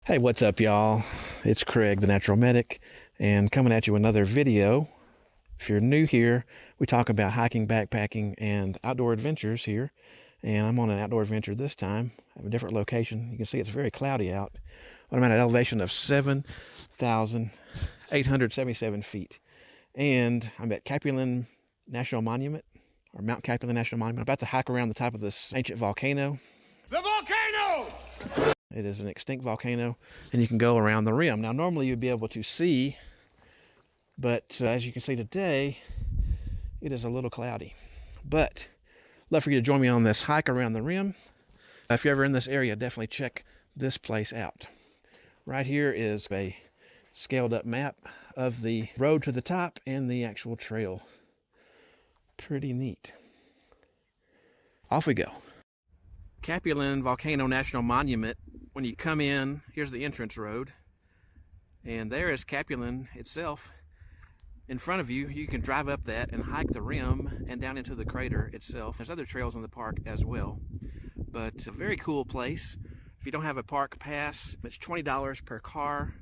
Hey, what's up, y'all? It's Craig, the Natural Medic, and coming at you with another video. If you're new here, we talk about hiking, backpacking, and outdoor adventures here. And I'm on an outdoor adventure this time. I have a different location. You can see it's very cloudy out. I'm at an elevation of 7,877 feet. And I'm at Capulin National Monument, or Mount Capulin National Monument. I'm about to hike around the top of this ancient volcano. The volcano! It is an extinct volcano, and you can go around the rim. Now, normally you'd be able to see, but as you can see today, it is a little cloudy. But I'd love for you to join me on this hike around the rim. If you're ever in this area, definitely check this place out. Right here is a scaled up map of the road to the top and the actual trail. Pretty neat. Off we go. Capulin Volcano National Monument. When you come in, here's the entrance road, and there is Capulin itself. In front of you, you can drive up that and hike the rim and down into the crater itself. There's other trails in the park as well, but it's a very cool place. If you don't have a park pass, it's $20 per car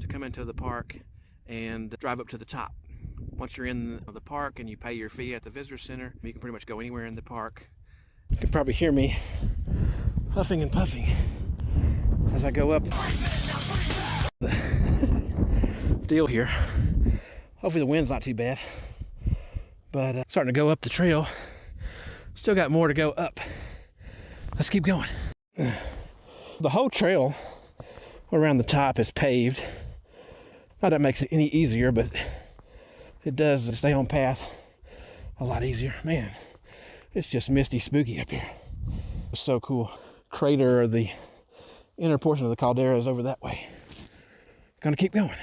to come into the park and drive up to the top. Once you're in the park and you pay your fee at the visitor center, you can pretty much go anywhere in the park. You can probably hear me huffing and puffing as I go up the deal here. Hopefully the wind's not too bad, but starting to go up the trail. Still got more to go up. Let's keep going. The whole trail around the top is paved. Not that it makes it any easier, but it does stay on path a lot easier. Man, it's just misty spooky up here. It's so cool. Crater, or the inner portion of the caldera, is over that way. Gonna keep going.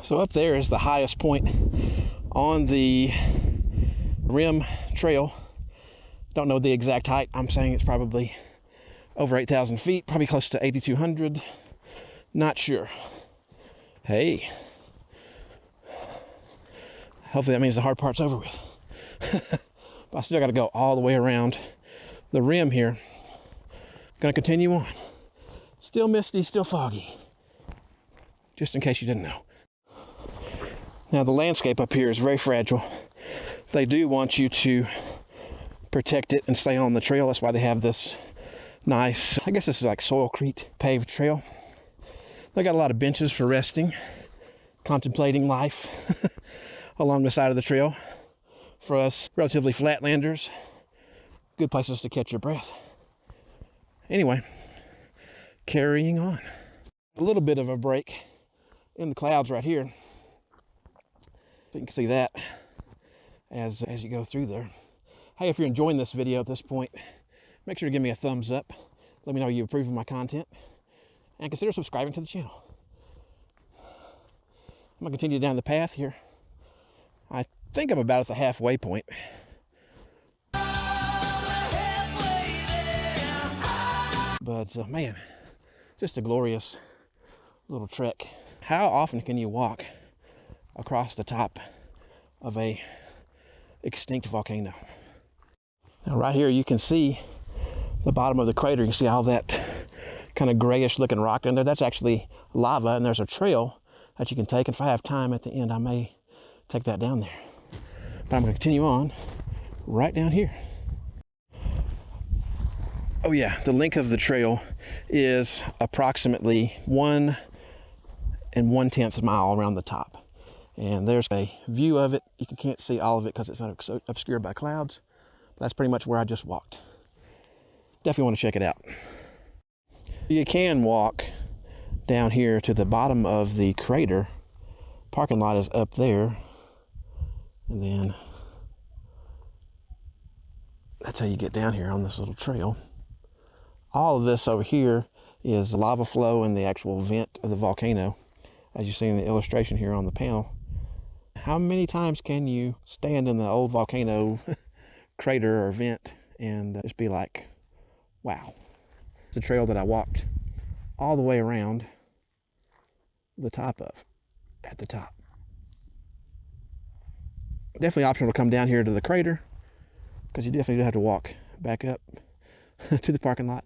So up there is the highest point on the rim trail. Don't know the exact height. I'm saying it's probably over 8,000 feet, probably close to 8,200. Not sure. Hey. Hopefully that means the hard part's over with. But I still got to go all the way around the rim here. Gonna continue on. Still misty, still foggy. Just in case you didn't know. Now the landscape up here is very fragile. They do want you to protect it and stay on the trail. That's why they have this nice, I guess this is like soilcrete paved trail. They got a lot of benches for resting, contemplating life along the side of the trail. For us relatively flatlanders, good places to catch your breath. Anyway, carrying on. A little bit of a break in the clouds right here. So you can see that as you go through there. Hey, if you're enjoying this video at this point, make sure to give me a thumbs up. Let me know you approve of my content, and consider subscribing to the channel. I'm gonna continue down the path here. I think I'm about at the halfway point. But man, just a glorious little trek. How often can you walk across the top of a extinct volcano? Now right here you can see the bottom of the crater. You can see all that kind of grayish looking rock in there. That's actually lava, and there's a trail that you can take. If I have time at the end, I may take that down there. But I'm going to continue on right down here. Oh yeah, the length of the trail is approximately 1 1/10 mile around the top. And there's a view of it. You can't see all of it because it's obscured by clouds. But that's pretty much where I just walked. Definitely want to check it out. You can walk down here to the bottom of the crater. Parking lot is up there. And then that's how you get down here on this little trail. All of this over here is lava flow in the actual vent of the volcano, as you see in the illustration here on the panel. How many times can you stand in the old volcano crater or vent and just be like, wow. It's the trail that I walked all the way around the top of, at the top. Definitely optional to come down here to the crater, because you definitely do have to walk back up to the parking lot,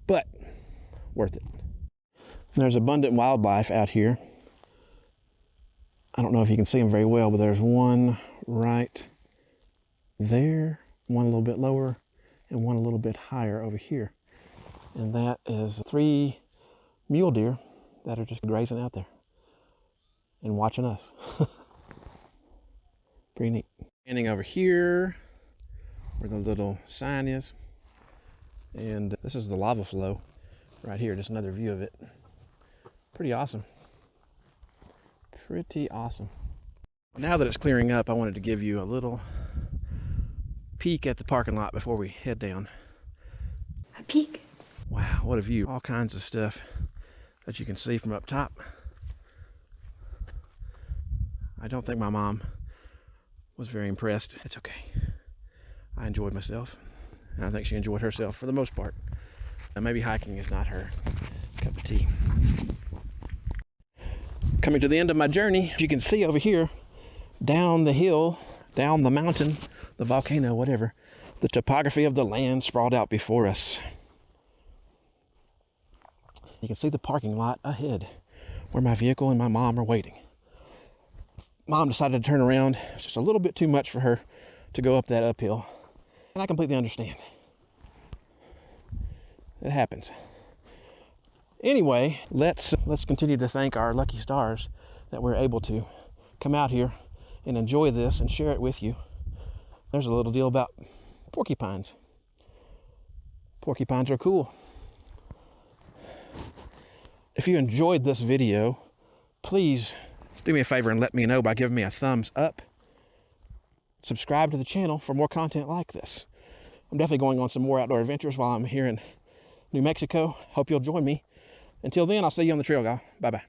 but worth it. There's abundant wildlife out here. I don't know if you can see them very well, but there's one right there, one a little bit lower, and one a little bit higher over here. And that is 3 mule deer that are just grazing out there and watching us. Pretty neat. Standing over here where the little sign is, and this is the lava flow right here, just another view of it. Pretty awesome. Pretty awesome. Now that it's clearing up, I wanted to give you a little peek at the parking lot before we head down. A peek. Wow, what a view. All kinds of stuff that you can see from up top. I don't think my mom was very impressed. It's okay. I enjoyed myself, and I think she enjoyed herself for the most part. Now, maybe hiking is not her cup of tea. Coming to the end of my journey, as you can see over here, down the hill, down the mountain, the volcano, whatever, the topography of the land sprawled out before us. You can see the parking lot ahead where my vehicle and my mom are waiting. Mom decided to turn around. It's just a little bit too much for her to go up that uphill, and I completely understand. It happens. Anyway, let's continue to thank our lucky stars that we're able to come out here and enjoy this and share it with you. There's a little deal about porcupines. Porcupines are cool. If you enjoyed this video, please do me a favor and let me know by giving me a thumbs up. Subscribe to the channel for more content like this. I'm definitely going on some more outdoor adventures while I'm here in New Mexico. Hope you'll join me. Until then, I'll see you on the trail, guys. Bye-bye.